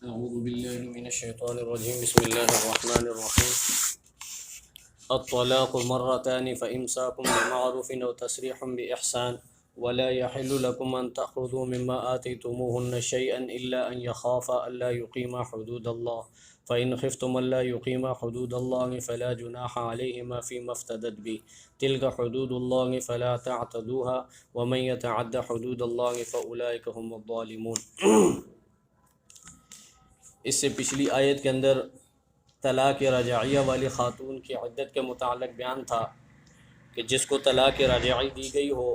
اعوذ باللہ من الشیطان الرجیم بسم اللہ الرحمن الرحیم الطلاق مرتان فإمساك بمعروف أو تسريح بإحسان ولا يحل لكم أن تأخذوا مما آتيتموهن شيئا إلا أن يخافا ألا يقيما حدود الله فإن خفتم ألا يقيما حدود الله فلا جناح عليهما فيما افتدت به تلك حدود الله فلا تعتدوها ومن يتعد حدود الله فأولئك هم الظالمون۔ اس سے پچھلی آیت کے اندر طلاق رجعیہ والی خاتون کی عدت کے متعلق بیان تھا کہ جس کو طلاق رجعی دی گئی ہو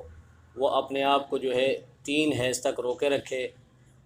وہ اپنے آپ کو جو ہے 3 حیض تک روکے رکھے،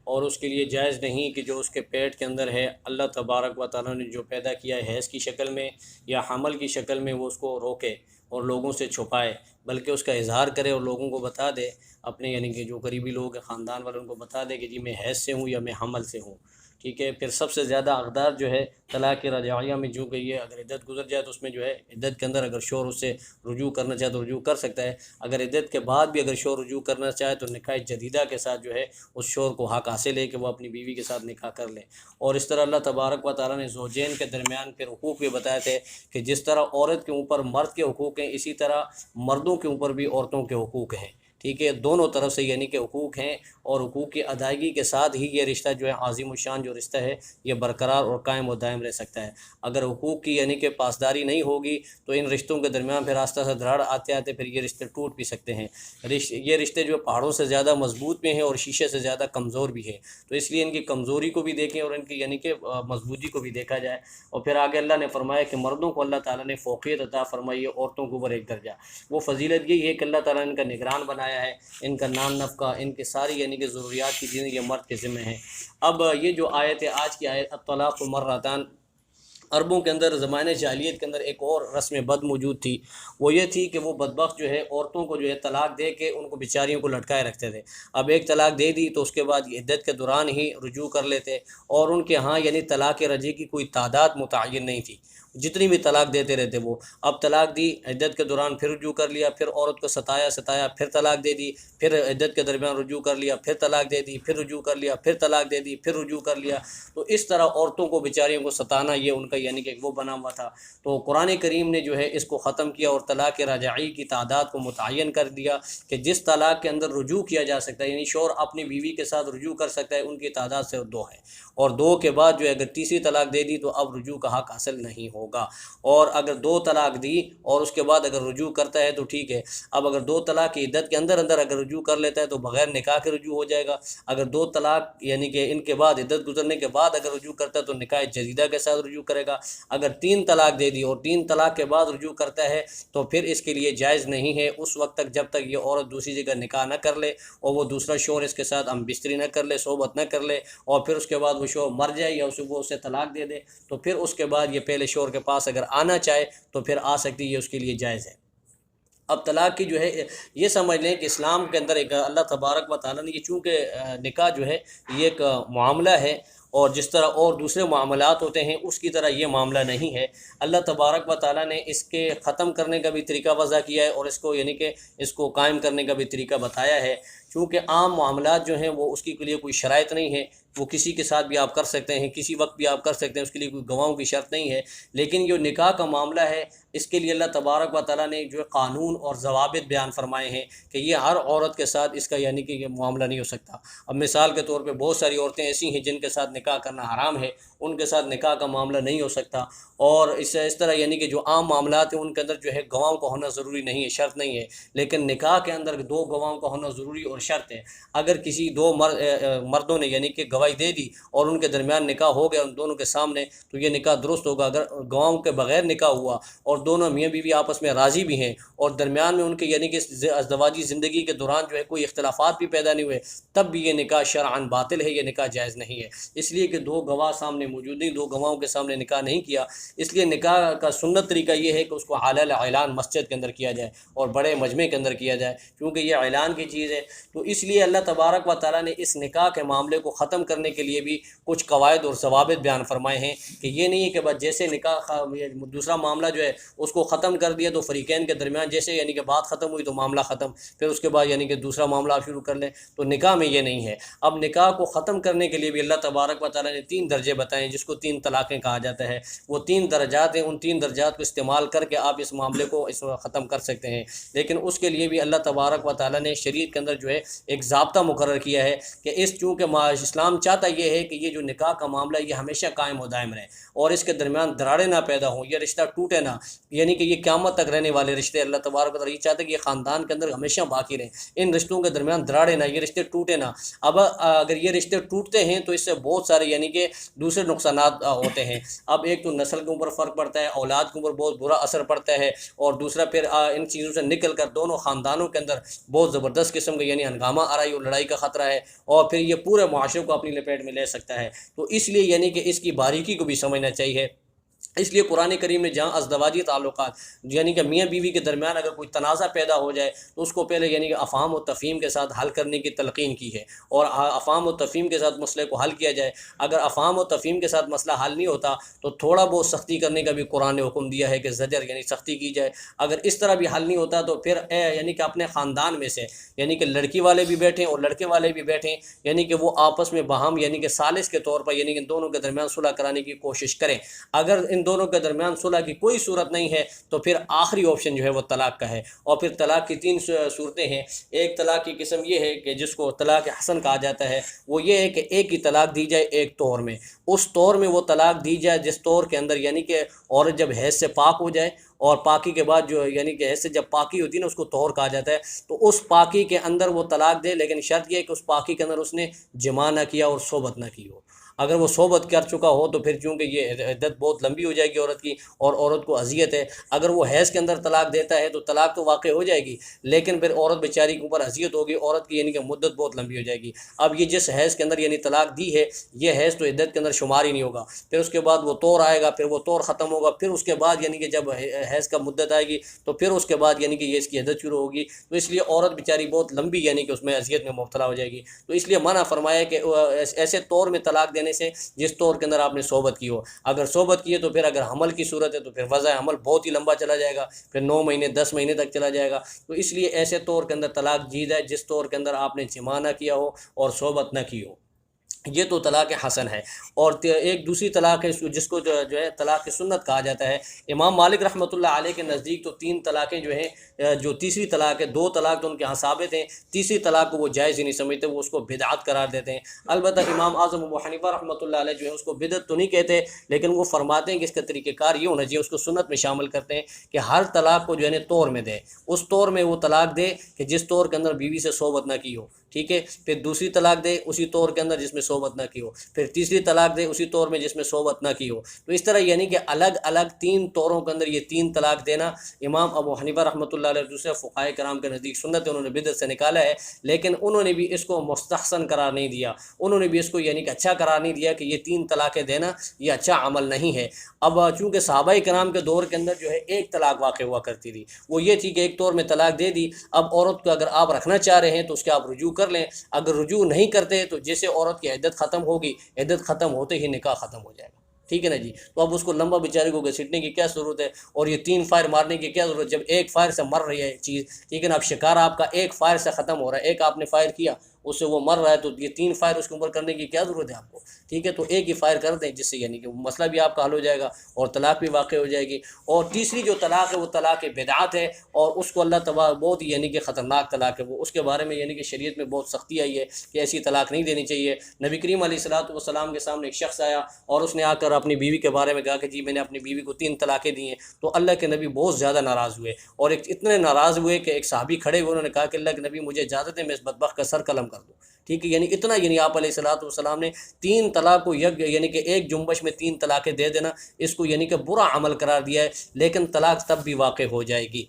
اور اس کے لیے جائز نہیں کہ جو اس کے پیٹ کے اندر ہے اللہ تبارک و تعالیٰ نے جو پیدا کیا ہے حیض کی شکل میں یا حمل کی شکل میں، وہ اس کو روکے اور لوگوں سے چھپائے، بلکہ اس کا اظہار کرے اور لوگوں کو بتا دے، اپنے یعنی کہ جو قریبی لوگ ہیں خاندان والے ان کو بتا دے کہ جی میں حیض سے ہوں یا میں حمل سے ہوں، ٹھیک ہے۔ پھر سب سے زیادہ حقدار جو ہے طلاق رجعیہ میں جو کہ یہ اگر عدت گزر جائے تو اس میں جو ہے عدت کے اندر اگر شوہر اس سے رجوع کرنا چاہے تو رجوع کر سکتا ہے، اگر عدت کے بعد بھی اگر شوہر رجوع کرنا چاہے تو نکاح جدیدہ کے ساتھ جو ہے اس شوہر کو حق حاصل ہے کہ وہ اپنی بیوی کے ساتھ نکاح کر لے۔ اور اس طرح اللہ تبارک و تعالیٰ نے زوجین کے درمیان پھر حقوق بھی بتائے تھے کہ جس طرح عورت کے اوپر مرد کے حقوق ہیں اسی طرح مردوں کے اوپر بھی عورتوں کے حقوق ہیں، ٹھیک ہے، دونوں طرف سے یعنی کہ حقوق ہیں، اور حقوق کی ادائیگی کے ساتھ ہی یہ رشتہ جو ہے عظیم الشان جو رشتہ ہے یہ برقرار اور قائم و دائم رہ سکتا ہے۔ اگر حقوق کی یعنی کہ پاسداری نہیں ہوگی تو ان رشتوں کے درمیان پھر آہستہ آہستہ دراڑ آتے آتے پھر یہ رشتے ٹوٹ بھی سکتے ہیں۔ یہ رشتے جو پہاڑوں سے زیادہ مضبوط بھی ہیں اور شیشے سے زیادہ کمزور بھی ہیں، تو اس لیے ان کی کمزوری کو بھی دیکھیں اور ان کی یعنی کہ مضبوطی کو بھی دیکھا جائے۔ اور پھر آگے اللہ نے فرمایا کہ مردوں کو اللہ تعالیٰ نے فوقیت عطا فرمائی ہے عورتوں کے اوپر ایک درجہ، وہ فضیلت یہی ہے کہ اللہ تعالیٰ نے ان کا نگران بنایا ہے، ان کا نان نفقہ، ان کے ساری یعنی کہ ضروریات کی چیزیں یہ مرد کے ذمہ ہیں۔ اب یہ جو آیت ہے آج کی آیت الطلاق مرتان، عربوں کے اندر زمانے جاہلیت کے اندر ایک اور رسم بد موجود تھی، وہ یہ تھی کہ وہ بدبخت جو ہے عورتوں کو جو ہے طلاق دے کے ان کو بیچاریوں کو لٹکائے رکھتے تھے۔ اب ایک طلاق دے دی تو اس کے بعد عدت کے دوران ہی رجوع کر لیتے، اور ان کے ہاں یعنی طلاق رجعی کی کوئی تعداد متعین نہیں تھی، جتنی بھی طلاق دیتے رہتے وہ۔ اب طلاق دی، عدت کے دوران پھر رجوع کر لیا، پھر عورت کو ستایا، پھر طلاق دے دی، پھر عدت کے درمیان رجوع کر لیا، پھر طلاق دے دی، پھر رجوع کر لیا، پھر طلاق دے دی، پھر رجوع کر لیا۔ تو اس طرح عورتوں کو بیچاریوں کو ستانا یہ ان کا یعنی کہ وہ بنا ہوا تھا۔ تو قرآن کریم نے جو ہے اس کو ختم کیا اور طلاق رجعی کی تعداد کو متعین کر دیا کہ جس طلاق کے اندر رجوع کیا جا سکتا ہے، یعنی شوہر اپنی بیوی کے ساتھ رجوع کر سکتا ہے، ان کی تعداد صرف 2 ہے، اور 2 کے بعد جو ہے اگر تیسری طلاق دے دی تو اب رجوع کا حق حاصل نہیں ہوگا۔ اور اگر 2 طلاق دی اور اس کے بعد اگر رجوع کرتا ہے تو ٹھیک ہے، اب اگر 2 طلاق کی عدت کے اندر اگر رجوع کر لیتا ہے تو بغیر نکاح کے رجوع ہو جائے گا۔ اگر 2 طلاق یعنی کہ ان کے بعد عدت گزرنے کے بعد اگر رجوع کرتا ہے تو نکاح جدیدہ کے ساتھ رجوع کرے گا۔ اگر 3 طلاق دے دی اور 3 طلاق کے بعد رجوع کرتا ہے تو پھر اس کے لیے جائز نہیں ہے اس وقت تک جب تک یہ عورت دوسری جگہ نکاح نہ کر لے اور وہ دوسرا شوہر اس کے ساتھ ہم بستری نہ کر لے، صحبت نہ کر لے، اور پھر اس کے بعد وہ شوہر مر جائے یا وہ اسے طلاق دے دے، تو پھر اس کے بعد یہ پہلے شوہر کے پاس اگر آنا چاہے تو پھر آ سکتی ہے، یہ اس کے لیے جائز ہے۔ اب طلاق کی جو ہے یہ سمجھ لیں کہ اسلام کے اندر ایک اللہ تبارک و تعالیٰ نے یہ چونکہ نکاح جو ہے یہ ایک معاملہ ہے، اور جس طرح اور دوسرے معاملات ہوتے ہیں اس کی طرح یہ معاملہ نہیں ہے۔ اللہ تبارک و تعالیٰ نے اس کے ختم کرنے کا بھی طریقہ وضع کیا ہے اور اس کو یعنی کہ اس کو قائم کرنے کا بھی طریقہ بتایا ہے، چونکہ عام معاملات جو ہیں وہ اس کے لیے کوئی شرائط نہیں ہے، وہ کسی کے ساتھ بھی آپ کر سکتے ہیں، کسی وقت بھی آپ کر سکتے ہیں، اس کے لیے کوئی گواہوں کی شرط نہیں ہے۔ لیکن جو نکاح کا معاملہ ہے اس کے لیے اللہ تبارک و تعالیٰ نے جو قانون اور ضوابط بیان فرمائے ہیں کہ یہ ہر عورت کے ساتھ اس کا یعنی کہ یہ معاملہ نہیں ہو سکتا۔ اب مثال کے طور پہ بہت ساری عورتیں ایسی ہیں جن کے ساتھ نکاح کرنا حرام ہے، ان کے ساتھ نکاح کا معاملہ نہیں ہو سکتا۔ اور اس طرح یعنی کہ جو عام معاملات ہیں ان کے اندر جو ہے گواہوں کا ہونا ضروری نہیں ہے، شرط نہیں ہے، لیکن نکاح کے اندر 2 گواہوں کا ہونا ضروری اور شرط ہے۔ اگر کسی 2 مردوں نے یعنی کہ گواہی دے دی اور ان کے درمیان نکاح ہو گیا ان دونوں کے سامنے تو یہ نکاح درست ہوگا۔ اگر گواہوں کے بغیر نکاح ہوا اور دونوں میاں بیوی آپس میں راضی بھی ہیں اور درمیان میں ان کے یعنی کہ ازدواجی زندگی کے دوران جو ہے کوئی اختلافات بھی پیدا نہیں ہوئے، تب بھی یہ نکاح شرعاً باطل ہے، یہ نکاح جائز نہیں ہے، اس لیے کہ 2 گواہ سامنے موجود نہیں، 2 گواہوں کے سامنے نکاح نہیں کیا۔ اس لیے نکاح کا سنت طریقہ یہ ہے کہ اس کو حلال اعلان مسجد کے اندر کیا جائے اور بڑے مجمع کے اندر کیا جائے، کیونکہ یہ اعلان کی چیز ہے۔ تو اس لیے اللہ تبارک و تعالیٰ نے اس نکاح کے معاملے کو ختم کرنے کے لیے بھی کچھ قواعد اور ضوابط بیان فرمائے ہیں کہ یہ نہیں ہے کہ بس جیسے نکاح دوسرا معاملہ جو ہے اس کو ختم کر دیا تو فریقین کے درمیان جیسے یعنی کہ بات ختم ہوئی تو معاملہ ختم، پھر اس کے بعد یعنی کہ دوسرا معاملہ آپ شروع کر لیں، تو نکاح میں یہ نہیں ہے۔ اب نکاح کو ختم کرنے کے لیے بھی اللہ تبارک و تعالیٰ نے 3 درجے بتائے ہیں، جس کو 3 طلاقیں کہا جاتا ہے۔ وہ 3 درجات ہیں، ان 3 درجات کو استعمال کر کے آپ اس معاملے کو ختم کر سکتے ہیں، لیکن اس کے لیے بھی اللہ تبارک و تعالیٰ نے شریعت کے اندر جو ہے ایک ضابطہ مقرر کیا ہے کہ چونکہ اسلام چاہتا یہ ہے کہ یہ جو نکاح کا معاملہ یہ ہمیشہ قائم و دائم رہے اور اس کے درمیان دراڑیں نہ پیدا ہوں، یہ رشتہ ٹوٹے نہ، یعنی کہ یہ قیامت تک رہنے والے رشتے اللہ تبارک و تعالیٰ یہ چاہتا ہے کہ یہ خاندان کے اندر ہمیشہ باقی رہیں، ان رشتوں کے درمیان دراڑیں نہ، یہ رشتے ٹوٹے نہ۔ اب اگر یہ رشتے ٹوٹتے ہیں تو اس سے بہت سارے یعنی کہ دوسرے نقصانات ہوتے ہیں۔ اب ایک تو نسل کے اوپر فرق پڑتا ہے، اولاد کے اوپر بہت برا اثر پڑتا ہے، اور دوسرا پھر ان چیزوں سے نکل کر دونوں خاندانوں کے اندر بہت زبردست قسم کا یعنی ہنگامہ آرائی اور لڑائی کا خطرہ ہے، اور پھر یہ پورے معاشرے کو اپنی لپیٹ میں لے سکتا ہے۔ تو اس لیے یعنی کہ اس کی باریکی کو بھی سمجھنا چاہیے۔ اس لیے قرآن کریم نے جہاں ازدواجی تعلقات یعنی کہ میاں بیوی کے درمیان اگر کوئی تنازع پیدا ہو جائے تو اس کو پہلے یعنی کہ افہام و تفہیم کے ساتھ حل کرنے کی تلقین کی ہے، اور افہام و تفہیم کے ساتھ مسئلے کو حل کیا جائے۔ اگر افہام و تفہیم کے ساتھ مسئلہ حل نہیں ہوتا تو تھوڑا بہت سختی کرنے کا بھی قرآن نے حکم دیا ہے کہ زجر یعنی سختی کی جائے۔ اگر اس طرح بھی حل نہیں ہوتا تو پھر یعنی کہ اپنے خاندان میں سے یعنی کہ لڑکی والے بھی بیٹھیں اور لڑکے والے بھی بیٹھیں، یعنی کہ وہ آپس میں باہم یعنی کہ ثالث کے طور پر یعنی کہ ان دونوں کے درمیان صلح کرانے کی کوشش کریں۔ اگر ان دونوں کے درمیان صلح کی کوئی صورت نہیں ہے تو پھر آخری آپشن جو ہے وہ طلاق کا ہے، اور پھر طلاق کی 3 صورتیں ہیں۔ ایک طلاق کی قسم یہ ہے کہ جس کو طلاق حسن کہا جاتا ہے، وہ یہ ہے کہ ایک ہی طلاق دی جائے ایک طور میں، اس طور میں وہ طلاق دی جائے جس طور کے اندر یعنی کہ عورت جب حیض سے پاک ہو جائے، اور پاکی کے بعد جو یعنی کہ حیض سے جب پاکی ہوتی ہے نا اس کو طہور کہا جاتا ہے، تو اس پاکی کے اندر وہ طلاق دے، لیکن شرط یہ ہے کہ اس پاکی کے اندر اس نے جماع نہ کیا اور صحبت نہ کی ہو۔ اگر وہ صحبت کر چکا ہو تو پھر چونکہ یہ عدت بہت لمبی ہو جائے گی عورت کی، اور عورت کو اذیت ہے۔ اگر وہ حیض کے اندر طلاق دیتا ہے تو طلاق تو واقع ہو جائے گی، لیکن پھر عورت بیچاری کے اوپر اذیت ہوگی، عورت کی یعنی کہ مدت بہت لمبی ہو جائے گی۔ اب یہ جس حیض کے اندر یعنی طلاق دی ہے، یہ حیض تو عدت کے اندر شمار ہی نہیں ہوگا، پھر اس کے بعد وہ طور آئے گا، پھر وہ طور ختم ہوگا، پھر اس کے بعد یعنی کہ جب حیض کا مدت آئے گی تو پھر اس کے بعد یعنی کہ یہ اس کی عدت شروع ہوگی، تو اس لیے عورت بیچاری بہت لمبی یعنی کہ اس میں اذیت میں مبتلا ہو جائے گی۔ تو اس لیے منع فرمایا کہ ایسے طور میں طلاق دینے سے جس طور کے اندر آپ نے صحبت کی ہو۔ اگر صحبت کی ہے تو پھر اگر حمل کی صورت ہے تو پھر وضع حمل بہت ہی لمبا چلا جائے گا، پھر 9 مہینے 10 مہینے تک چلا جائے گا۔ تو اس لیے ایسے طور کے اندر طلاق جائز ہے جس طور کے اندر آپ نے جماع نہ کیا ہو اور صحبت نہ کی ہو، یہ تو طلاق حسن ہے۔ اور ایک دوسری طلاق ہے جس کو جو ہے طلاق سنت کہا جاتا ہے۔ امام مالک رحمۃ اللہ علیہ کے نزدیک تو 3 طلاقیں جو ہیں، جو تیسری طلاق ہے، 2 طلاق تو ان کے ہاں ثابت ہیں، تیسری طلاق کو وہ جائز ہی نہیں سمجھتے، وہ اس کو بدعت قرار دیتے ہیں۔ البتہ امام اعظم ابو حنیفہ رحمۃ اللہ علیہ جو ہے اس کو بدعت تو نہیں کہتے، لیکن وہ فرماتے ہیں کہ اس کا طریقہ کار یہ ہونا چاہیے، اس کو سنت میں شامل کرتے ہیں کہ ہر طلاق کو جو ہے طور میں دے، اس طور میں وہ طلاق دے کہ جس طور کے اندر بیوی سے صحبت نہ کی ہو، ٹھیک ہے، پھر دوسری طلاق دے اسی طور کے اندر جس میں صحبت نہ کی ہو، پھر تیسری طلاق دے اسی طور میں جس میں صحبت نہ کی ہو۔ تو اس طرح یعنی کہ الگ الگ 3 طوروں کے اندر یہ 3 طلاق دینا امام ابو حنیفہ رحمۃ اللہ علیہ اور دوسرے فقہائے کرام کے نزدیک سنت ہے، انہوں نے بدعت سے نکالا ہے، لیکن انہوں نے بھی اس کو مستحسن قرار نہیں دیا، انہوں نے بھی اس کو یعنی کہ اچھا قرار نہیں دیا کہ یہ 3 طلاقیں دینا یہ اچھا عمل نہیں ہے۔ اب چونکہ صحابہ کرام کے دور کے اندر جو ہے ایک طلاق واقع ہوا کرتی تھی، وہ یہ تھی کہ ایک طور میں طلاق دے دی، اب عورت کو اگر آپ رکھنا چاہ رہے ہیں تو اس کے آپ رجوع کر لیں، اگر رجوع نہیں کرتے تو جیسے عورت کی عدت ختم ہوگی، عدت ختم ہوتے ہی نکاح ختم ہو جائے گا، ٹھیک ہے نا جی۔ تو اب اس کو لمبا بیچارے کو گھسیٹنے کی کیا ضرورت ہے، اور یہ 3 فائر مارنے کی کیا ضرورت، جب ایک فائر سے مر رہی ہے چیز، ٹھیک ہے نا، اب شکار آپ کا ایک فائر سے ختم ہو رہا ہے، ایک آپ نے فائر کیا اس سے وہ مر رہا ہے، تو یہ 3 فائر اس کے اوپر کرنے کی کیا ضرورت ہے آپ کو، ٹھیک ہے، تو ایک ہی فائر کر دیں جس سے یعنی کہ مسئلہ بھی آپ کا حل ہو جائے گا اور طلاق بھی واقع ہو جائے گی۔ اور تیسری جو طلاق ہے وہ طلاق بدعت ہے، اور اس کو اللہ تبارک بہت ہی یعنی کہ خطرناک طلاق ہے وہ، اس کے بارے میں یعنی کہ شریعت میں بہت سختی آئی ہے کہ ایسی طلاق نہیں دینی چاہیے۔ نبی کریم علیہ الصلوۃ والسلام کے سامنے ایک شخص آیا اور اس نے آ کر اپنی بیوی کے بارے میں کہا کہ جی میں نے اپنی بیوی کو 3 طلاقیں دی ہیں، تو اللہ کے نبی بہت زیادہ ناراض ہوئے، اور اتنے ناراض ہوئے کہ ایک صحابی کھڑے ہوئے، انہوں نے کہا کہ اللہ کے نبی مجھے اجازت ہے میں اس بدبخت کا سر قلم کر دوں، ٹھیک ہے، یعنی اتنا یعنی آپ علیہ الصلوۃ والسلام نے 3 طلاق کو یعنی کہ ایک جنبش میں 3 طلاقیں دے دینا اس کو یعنی کہ برا عمل قرار دیا ہے، لیکن طلاق تب بھی واقع ہو جائے گی۔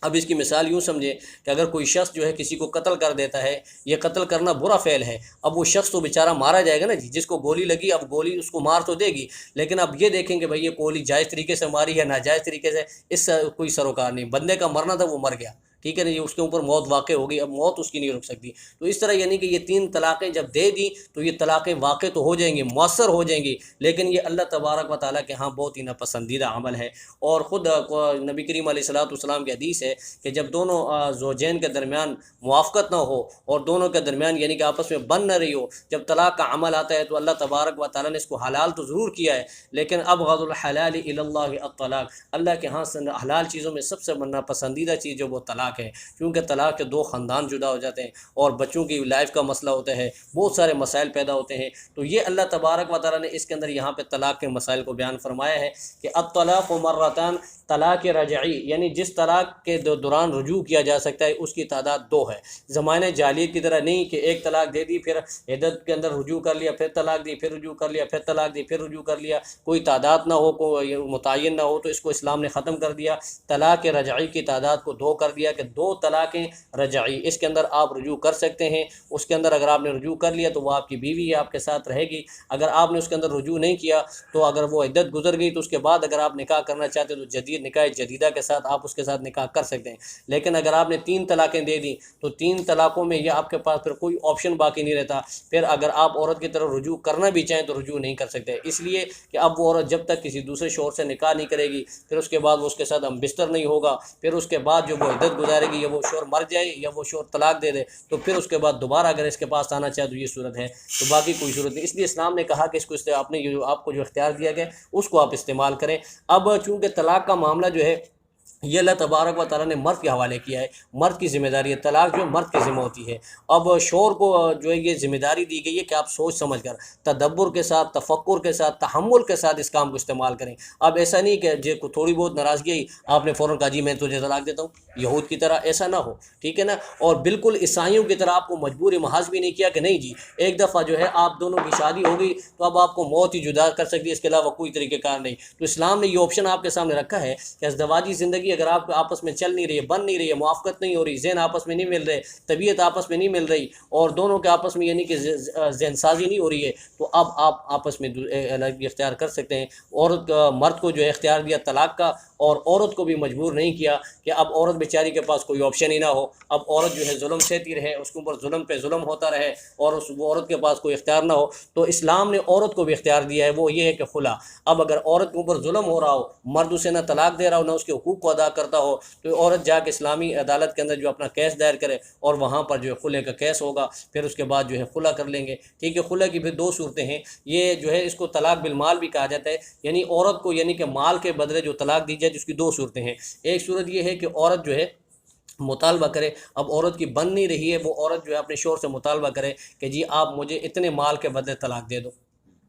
اب اس کی مثال یوں سمجھیں کہ اگر کوئی شخص جو ہے کسی کو قتل کر دیتا ہے، یہ قتل کرنا برا فعل ہے، اب وہ شخص تو بیچارہ مارا جائے گا نا جی، جس کو گولی لگی اب گولی اس کو مار تو دے گی، لیکن اب یہ دیکھیں کہ بھئی یہ گولی جائز طریقے سے ماری ہے ناجائز طریقے سے، اس سے کوئی سروکار نہیں، بندے کا مرنا تھا وہ مر گیا، ٹھیک ہے نا، یہ اس کے اوپر موت واقع ہوگی، اب موت اس کی نہیں رک سکتی۔ تو اس طرح یعنی کہ یہ 3 طلاقیں جب دے دی تو یہ طلاقیں واقع تو ہو جائیں گی، مؤثر ہو جائیں گی، لیکن یہ اللہ تبارک و تعالیٰ کے ہاں بہت ہی ناپسندیدہ عمل ہے۔ اور خود نبی کریم علیہ الصلوۃ والسلام کی حدیث ہے کہ جب دونوں زوجین کے درمیان موافقت نہ ہو اور دونوں کے درمیان یعنی کہ آپس میں بن نہ رہی ہو، جب طلاق کا عمل آتا ہے تو اللہ تبارک و تعالیٰ نے اس کو حلال تو ضرور کیا ہے، لیکن ابغض الحلال الی اللہ الطلاق، اللہ کے ہاں سے حلال چیزوں میں سب سے ناپسندیدہ چیز جو وہ طلاق ہے، کیونکہ طلاق کے 2 خاندان جدا ہو جاتے ہیں اور بچوں کی لائف کا مسئلہ ہوتا ہے، بہت سارے مسائل پیدا ہوتے ہیں۔ تو یہ اللہ تبارک و تعالیٰ نے اس کے اندر یہاں پہ طلاق کے مسائل کو بیان فرمایا ہے کہ الطلاق مرتان، طلاق رجعی یعنی جس طلاق کے دوران رجوع کیا جا سکتا ہے اس کی تعداد 2 ہے۔ زمانہ جاہلیت کی طرح نہیں کہ ایک طلاق دے دی پھر عدت کے اندر رجوع کر لیا، پھر طلاق دی، پھر رجوع کر لیا، پھر طلاق دی، پھر رجوع کر لیا، کوئی تعداد نہ ہو، کوئی متعین نہ ہو، تو اس کو اسلام نے ختم کر دیا۔ طلاق رجعی کی تعداد کو 2 کر دیا کہ 2 طلاقیں رجعی، اس کے اندر آپ رجوع کر سکتے ہیں، اس کے اندر اگر آپ نے رجوع کر لیا تو وہ آپ کی بیوی ہے، آپ کے ساتھ رہے گی۔ اگر آپ نے اس کے اندر رجوع نہیں کیا تو اگر وہ عدت گزر گئی تو اس کے بعد اگر آپ نکاح کرنا چاہتے تو جدید نکاح جدیدہ کے ساتھ آپ اس کے ساتھ نکاح کر سکتے ہیں۔ لیکن اگر آپ نے 3 طلاقیں دے دیں تو 3 طلاقوں میں یہ آپ کے پاس پھر کوئی آپشن باقی نہیں رہتا، پھر اگر آپ عورت کی طرف رجوع کرنا بھی چاہیں تو رجوع نہیں کر سکتے، اس لیے کہ اب وہ عورت جب تک کسی دوسرے شوہر سے نکاح نہیں کرے گی، پھر اس کے بعد وہ اس کے ساتھ ہم بستر نہیں ہوگا، پھر اس کے بعد جو وہ عدت گزارے گی یا وہ شوہر مر جائے یا وہ شوہر طلاق دے دے تو پھر اس کے بعد دوبارہ اگر اس کے پاس آنا چاہے تو یہ صورت ہے، تو باقی کوئی صورت نہیں۔ اس لیے اسلام نے کہا کہ اس کو آپ نے آپ کو جو اختیار دیا گیا اس کو آپ استعمال کریں۔ اب چونکہ طلاق کا معاملہ جو ہے یہ اللہ تبارک و تعالیٰ نے مرد کے حوالے کیا ہے، مرد کی ذمہ داری ہے، طلاق جو مرد کی ذمہ ہوتی ہے۔ اب شوہر کو جو ہے یہ ذمہ داری دی گئی ہے کہ آپ سوچ سمجھ کر، تدبر کے ساتھ، تفکر کے ساتھ، تحمل کے ساتھ اس کام کو استعمال کریں۔ اب ایسا نہیں کہ جو تھوڑی بہت ناراضگی آئی آپ نے فوراً کہا جی میں تجھے طلاق دیتا ہوں، یہود کی طرح ایسا نہ ہو، ٹھیک ہے نا، اور بالکل عیسائیوں کی طرح آپ کو مجبور محاذ بھی نہیں کیا کہ نہیں جی ایک دفعہ جو ہے آپ دونوں کی شادی ہو گئی تو اب آپ کو موت ہی جدا کر سکتی ہے، اس کے علاوہ کوئی طریقہ کار نہیں۔ تو اسلام نے یہ آپشن آپ کے سامنے رکھا ہے کہ ازدواجی زندگی اگر آپ آپس میں چل نہیں رہی ہے، بن نہیں رہی ہے، موافقت نہیں ہو رہی، ذہن آپس میں نہیں مل رہے، طبیعت آپس میں نہیں مل رہی اور دونوں کے آپس میں یعنی کہ ذہن سازی نہیں ہو رہی ہے، تو اب آپ آپس میں الگ اختیار کر سکتے ہیں۔ عورت مرد کو جو ہے اختیار دیا طلاق کا، اور عورت کو بھی مجبور نہیں کیا کہ اب عورت بیچاری کے پاس کوئی آپشن ہی نہ ہو، اب عورت جو ہے ظلم سہتی رہے، اس کے اوپر ظلم پہ ظلم ہوتا رہے اور وہ عورت کے پاس کوئی اختیار نہ ہو۔ تو اسلام نے عورت کو بھی اختیار دیا ہے، وہ یہ ہے کہ خلا، اب اگر عورت کے اوپر ظلم ہو رہا ہو، مرد اسے نہ طلاق دے رہا ہو نہ اس کے حقوق کو ادا کرتا ہو، تو عورت جا کے اسلامی عدالت کے اندر جو اپنا کیس دائر کرے اور وہاں پر جو ہے خلع کا کیس ہوگا، پھر اس کے بعد جو ہے خلع کر لیں گے، ٹھیک ہے۔ خلع کی پھر 2 صورتیں ہیں، یہ جو ہے اس کو طلاق بالمال بھی کہا جاتا ہے، یعنی عورت کو یعنی کہ مال کے بدلے جو طلاق دی جائے، جس کی 2 صورتیں ہیں۔ ایک صورت یہ ہے کہ عورت جو ہے مطالبہ کرے، اب عورت کی بن نہیں رہی ہے، وہ عورت جو ہے اپنے شوہر سے مطالبہ کرے کہ جی آپ مجھے اتنے مال کے بدلے طلاق دے دو،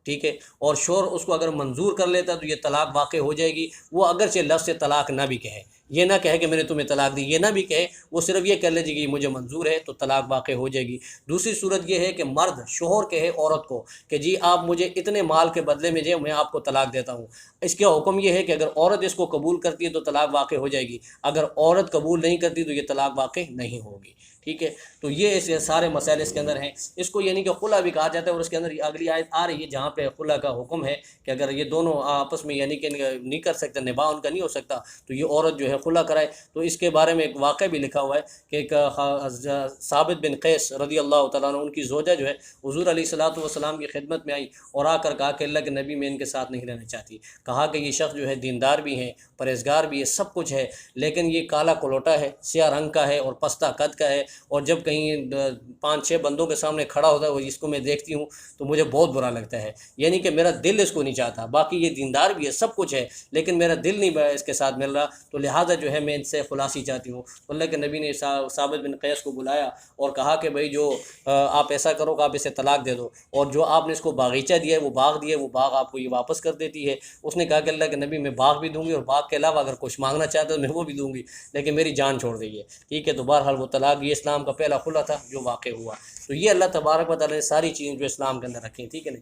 ٹھیک ہے، اور شوہر اس کو اگر منظور کر لیتا تو یہ طلاق واقع ہو جائے گی۔ وہ اگرچہ لفظ طلاق نہ بھی کہے، یہ نہ کہے کہ میں نے تمہیں طلاق دی، یہ نہ بھی کہے، وہ صرف یہ کہہ لے جی کہ مجھے منظور ہے، تو طلاق واقع ہو جائے گی۔ دوسری صورت یہ ہے کہ مرد شوہر کہے عورت کو کہ جی آپ مجھے اتنے مال کے بدلے میں جو میں آپ کو طلاق دیتا ہوں۔ اس کا حکم یہ ہے کہ اگر عورت اس کو قبول کرتی ہے تو طلاق واقع ہو جائے گی، اگر عورت قبول نہیں کرتی تو یہ طلاق واقع نہیں ہوگی، ٹھیک ہے۔ تو یہ سارے مسائل اس کے اندر ہیں، اس کو یعنی کہ خلع بھی کہا جاتا ہے، اور اس کے اندر اگلی آیت آ رہی ہے جہاں پہ خلع کا حکم ہے کہ اگر یہ دونوں آپس میں یعنی کہ نہیں کر سکتے، نباہ ان کا نہیں ہو سکتا، تو یہ عورت جو ہے خلع کرائے۔ تو اس کے بارے میں ایک واقعہ بھی لکھا ہوا ہے کہ ایک ثابت بن قیس رضی اللہ تعالیٰ عنہ، ان کی زوجہ جو ہے حضور علیہ الصلوۃ والسلام کی خدمت میں آئی اور آ کر کہا کہ اللہ کے نبی میں ان کے ساتھ نہیں رہنا چاہتی، کہا کہ یہ شخص جو ہے دیندار بھی ہیں، پرہیزگار بھی ہے، سب کچھ ہے، لیکن یہ کالا کلوٹا ہے، سیاہ رنگ کا ہے اور پستہ قد کا ہے، اور جب کہیں 5-6 بندوں کے سامنے کھڑا ہوتا ہے وہ اس کو میں دیکھتی ہوں تو مجھے بہت برا لگتا ہے، یعنی کہ میرا دل اس کو نہیں چاہتا، باقی یہ دیندار بھی ہے، سب کچھ ہے، لیکن میرا دل نہیں اس کے ساتھ مل رہا، تو لہٰذا جو ہے میں ان سے خلاصی چاہتی ہوں۔ اللہ کے نبی نے ثابت بن قیس کو بلایا اور کہا کہ بھائی جو آپ ایسا کرو کہ آپ اسے طلاق دے دو، اور جو آپ نے اس کو باغیچہ دیا ہے، وہ باغ دیا ہے، وہ باغ آپ کو یہ واپس کر دیتی ہے۔ اس نے کہا کہ اللہ کے نبی میں باغ بھی دوں گی اور باغ کے علاوہ اگر کچھ مانگنا چاہتا ہے تو میں وہ بھی دوں گی، لیکن میری جان چھوڑ دیجیے، ٹھیک ہے۔ تو بہرحال وہ طلاق یہ اسلام کا پہلا خلع تھا جو واقع ہوا۔ تو یہ اللہ تبارک و تعالیٰ نے ساری چیزیں جو اسلام کے اندر رکھی، ٹھیک ہے نا۔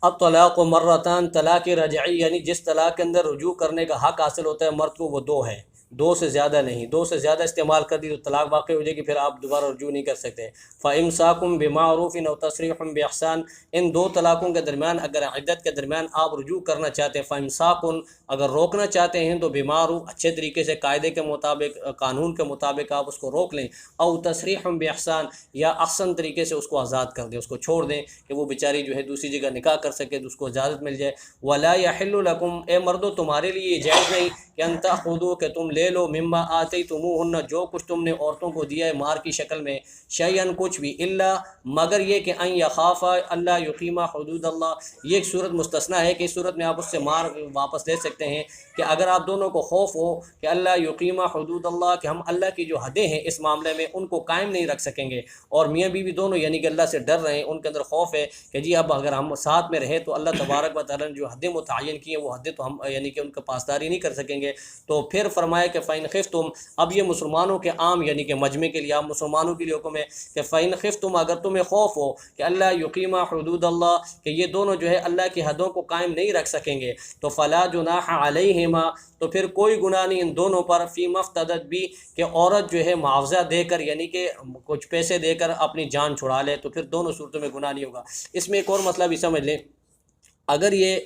اب طلاق مرتان، طلاق رجعی یعنی جس طلاق کے اندر رجوع کرنے کا حق حاصل ہوتا ہے مرد کو، وہ 2 ہے۔ دو سے زیادہ نہیں، دو سے زیادہ استعمال کر دی تو طلاق واقع ہو جائے گی، پھر آپ دوبارہ رجوع نہیں کر سکتے۔ فَإِمْسَاكٌ بِمَعْرُوفٍ أَوْ تَسْرِيحٌ بِإِحْسَانٍ، ان دو طلاقوں کے درمیان اگر عدت کے درمیان آپ رجوع کرنا چاہتے ہیں، فَإِمْسَاكٌ اگر روکنا چاہتے ہیں تو بِمَعْرُوف اچھے طریقے سے قاعدے کے مطابق قانون کے مطابق آپ اس کو روک لیں، او تسریح بِإِحْسَان یا احسن طریقے سے اس کو آزاد کر دیں، اس کو چھوڑ دیں کہ وہ بیچاری جو ہے دوسری جگہ نکاح کر سکے تو اس کو اجازت مل جائے۔ وَلَا يَحِلُّ لَكُمْ، اے مردو تمہارے لیے یہ جائز نہیں کہ ان تأخذوا کہ تم لے لو مما آتیتموہن جو کچھ تم نے عورتوں کو دیا ہے مہر کی شکل میں، شیئن کچھ بھی، الا مگر یہ کہ ان یخافا اللہ یقیما حدود اللہ، یہ ایک صورت مستثنا ہے کہ اس صورت میں آپ اس سے مہر واپس لے سکتے ہیں کہ اگر آپ دونوں کو خوف ہو کہ اللہ یقیما حدود اللہ کہ ہم اللہ کی جو حدیں ہیں اس معاملے میں ان کو قائم نہیں رکھ سکیں گے، اور میاں بیوی دونوں یعنی کہ اللہ سے ڈر رہے ہیں، ان کے اندر خوف ہے کہ جی اب اگر ہم ساتھ میں رہیں تو اللہ تبارک و تعالیٰ نے جو حدیں متعین کی ہیں وہ حدیں تو ہم یعنی کہ ان کا پاسداری نہیں کر سکیں گے۔ تو پھر فرمایا کہ فَإِنْ خِفْتُمْ، اب یہ مسلمانوں کے عام یعنی کہ مجمع کے لیے عام مسلمانوں کے لیے حکم ہے کہ فَإِنْ خِفْتُمْ اگر تمہیں خوف ہو کہ اللہ یقیما حدود اللہ کہ یہ دونوں جو ہے اللہ کی حدوں کو قائم نہیں رکھ سکیں گے، تو فلا جناح علیہما، تو پھر کوئی گناہ نہیں ان دونوں پر، فی مفتدت بھی کہ عورت جو ہے معاوضہ دے کر یعنی کہ کچھ پیسے دے کر اپنی جان چھڑا لے، تو پھر دونوں صورتوں میں گناہ نہیں ہوگا۔ اس میں ایک اور مسئلہ بھی سمجھ لیں، اگر یہ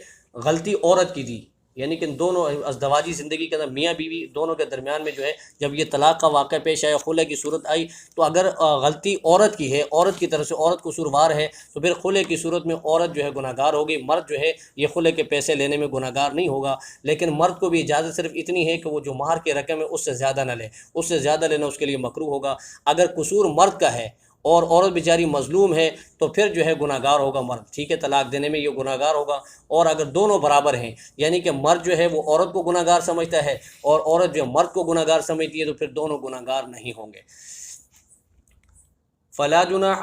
غلطی عورت کی دی یعنی کہ دونوں ازدواجی زندگی کے اندر میاں بیوی دونوں کے درمیان میں جو ہے جب یہ طلاق کا واقعہ پیش آیا، خلع کی صورت آئی، تو اگر غلطی عورت کی ہے، عورت کی طرف سے عورت قصوروار ہے، تو پھر خلع کی صورت میں عورت جو ہے گناہ گار ہوگی، مرد جو ہے یہ خلع کے پیسے لینے میں گناہ گار نہیں ہوگا، لیکن مرد کو بھی اجازت صرف اتنی ہے کہ وہ جو مہر کی رقم ہے اس سے زیادہ نہ لے، اس سے زیادہ لینا اس کے لیے مکروہ ہوگا۔ اگر قصور مرد کا ہے اور عورت بیچاری مظلوم ہے تو پھر جو ہے گناہ گار ہوگا مرد، ٹھیک ہے، طلاق دینے میں یہ گناہ گار ہوگا۔ اور اگر دونوں برابر ہیں یعنی کہ مرد جو ہے وہ عورت کو گناہ گار سمجھتا ہے اور عورت جو مرد کو گناہ گار سمجھتی ہے تو پھر دونوں گناہ گار نہیں ہوں گے۔ فلا جناح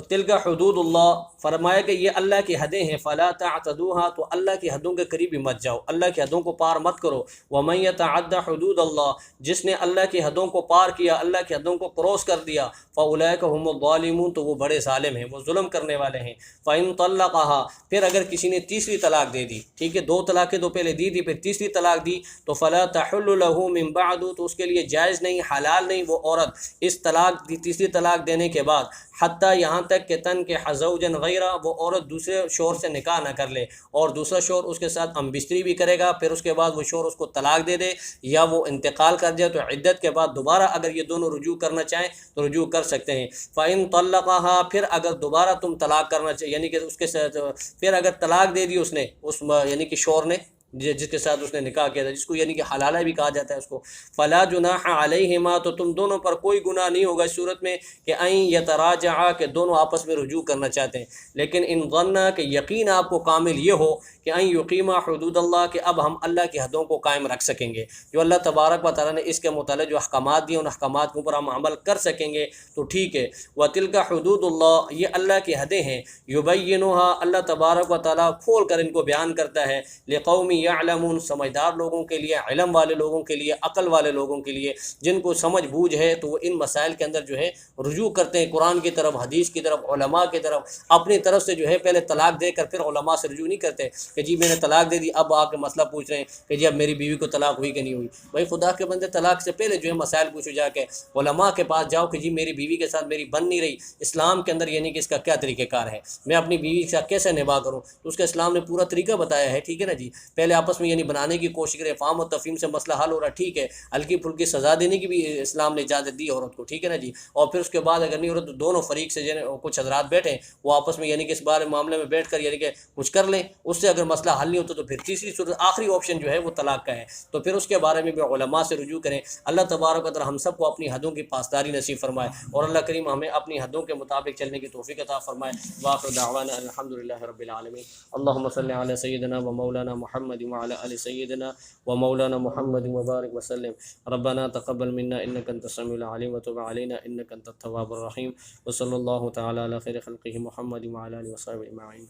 تلک حدود اللہ، فرمایا کہ یہ اللہ کی حدیں ہیں، فلا تعتدوها، تو اللہ کی حدوں کے قریب بھی مت جاؤ، اللہ کی حدوں کو پار مت کرو۔ ومن یتعد حدود اللہ، جس نے اللہ کی حدوں کو پار کیا، اللہ کی حدوں کو کراس کر دیا، فاولئک هم الظالمون، تو وہ بڑے ظالم ہیں، وہ ظلم کرنے والے ہیں۔ فإن طلقها، پھر اگر کسی نے تیسری طلاق دے دی، ٹھیک ہے، دو طلاقیں تو پہلے دی تھی، پھر تیسری طلاق دی، تو فلا تحل له من بعد، تو اس کے لیے جائز نہیں، حلال نہیں وہ عورت اس طلاق دی تیسری طلاق دینے کے بعد، حتیٰ یہاں تک کہ تن کے حزوجن غیرہ، وہ عورت دوسرے شوہر سے نکاح نہ کر لے اور دوسرا شوہر اس کے ساتھ ہم بستری بھی کرے گا، پھر اس کے بعد وہ شوہر اس کو طلاق دے دے یا وہ انتقال کر جائے، تو عدت کے بعد دوبارہ اگر یہ دونوں رجوع کرنا چاہیں تو رجوع کر سکتے ہیں۔ فَإِن طَلَّقَهَا، پھر اگر دوبارہ تم طلاق کرنا چاہیے یعنی کہ اس کے ساتھ پھر اگر طلاق دے دی اس نے اس یعنی کہ شوہر نے جس کے ساتھ اس نے نکاح کیا تھا، جس کو یعنی کہ حلالہ بھی کہا جاتا ہے اس کو، فلا جناح علیہما، تو تم دونوں پر کوئی گناہ نہیں ہوگا اس صورت میں کہ ان یتراجعا، کہ دونوں آپس میں رجوع کرنا چاہتے ہیں، لیکن ان ظنا، کہ یقین آپ کو کامل یہ ہو کہ ان یقیما حدود اللہ، کہ اب ہم اللہ کی حدوں کو قائم رکھ سکیں گے، جو اللہ تبارک و تعالیٰ نے اس کے متعلق جو احکامات دیے ان احکامات کے اوپر ہم عمل کر سکیں گے تو ٹھیک ہے۔ وَتِلْكَ حدود اللہ، یہ اللہ کی حدیں ہیں، یبینها، اللہ تبارک و تعالیٰ کھول کر ان کو بیان کرتا ہے، لقوم یعلمون، سمجھدار لوگوں کے لیے، علم والے لوگوں کے لیے، عقل والے لوگوں کے لیے، جن کو سمجھ بوجھ ہے تو وہ ان مسائل کے اندر جو ہے رجوع کرتے ہیں قرآن کی طرف، حدیث کی طرف، علماء کی طرف، اپنی طرف سے جو ہے پہلے طلاق دے کر پھر علماء سے رجوع نہیں کرتے کہ جی میں نے طلاق دے دی، اب آ کے مسئلہ پوچھ رہے ہیں کہ جی اب میری بیوی کو طلاق ہوئی کہ نہیں ہوئی۔ بھائی خدا کے بندے، طلاق سے پہلے جو ہے مسائل پوچھو، جا کے علماء کے پاس جاؤ کہ جی میری بیوی کے ساتھ میری بن نہیں رہی، اسلام کے اندر یعنی کہ اس کا کیا طریقہ کار ہے، میں اپنی بیوی کے ساتھ کیسے نباہ کروں، تو اس کا اسلام نے پورا طریقہ بتایا ہے، ٹھیک ہے نا جی۔ پہلے آپس میں یعنی بنانے کی کوشش کرے، فہم و تفہیم سے مسئلہ حل ہو رہا ہے، ٹھیک ہے، ہلکی پھلکی سزا دینے کی بھی اسلام نے اجازت دی عورت کو، ٹھیک ہے نا جی۔ اور پھر اس کے بعد اگر نہیں ہو رہا تو دونوں فریق سے کچھ حضرات بیٹھیں، وہ آپس میں یعنی کہ اس بارے معاملے میں بیٹھ کر یعنی کہ کچھ کر لیں، اس سے اگر مسئلہ حل نہیں ہوتا تو پھر تیسری صورت آخری آپشن جو ہے وہ طلاق کا ہے، تو پھر اس کے بارے میں بھی علماء سے رجوع کریں۔ اللہ تبارک و تعالی ہم سب کو اپنی حدوں کی پاسداری نصیب فرمائے اور اللہ کریم ہمیں اپنی حدوں کے مطابق چلنے کی توفیق عطا فرمائے۔ وآخر دعوانا الحمدللہ رب العالمین۔ اللہم صلی علی سیدنا و مولانا محمد وعلی آل سیدنا و مولانا محمد وبارک وسلم۔ ربنا تقبل منا انک انت السمیع العلیم وتب علینا انک انت التواب الرحیم، وصلی اللہ تعالی علی خیر خلقہ محمد وعلی آلہ وصحبہ اجمعین۔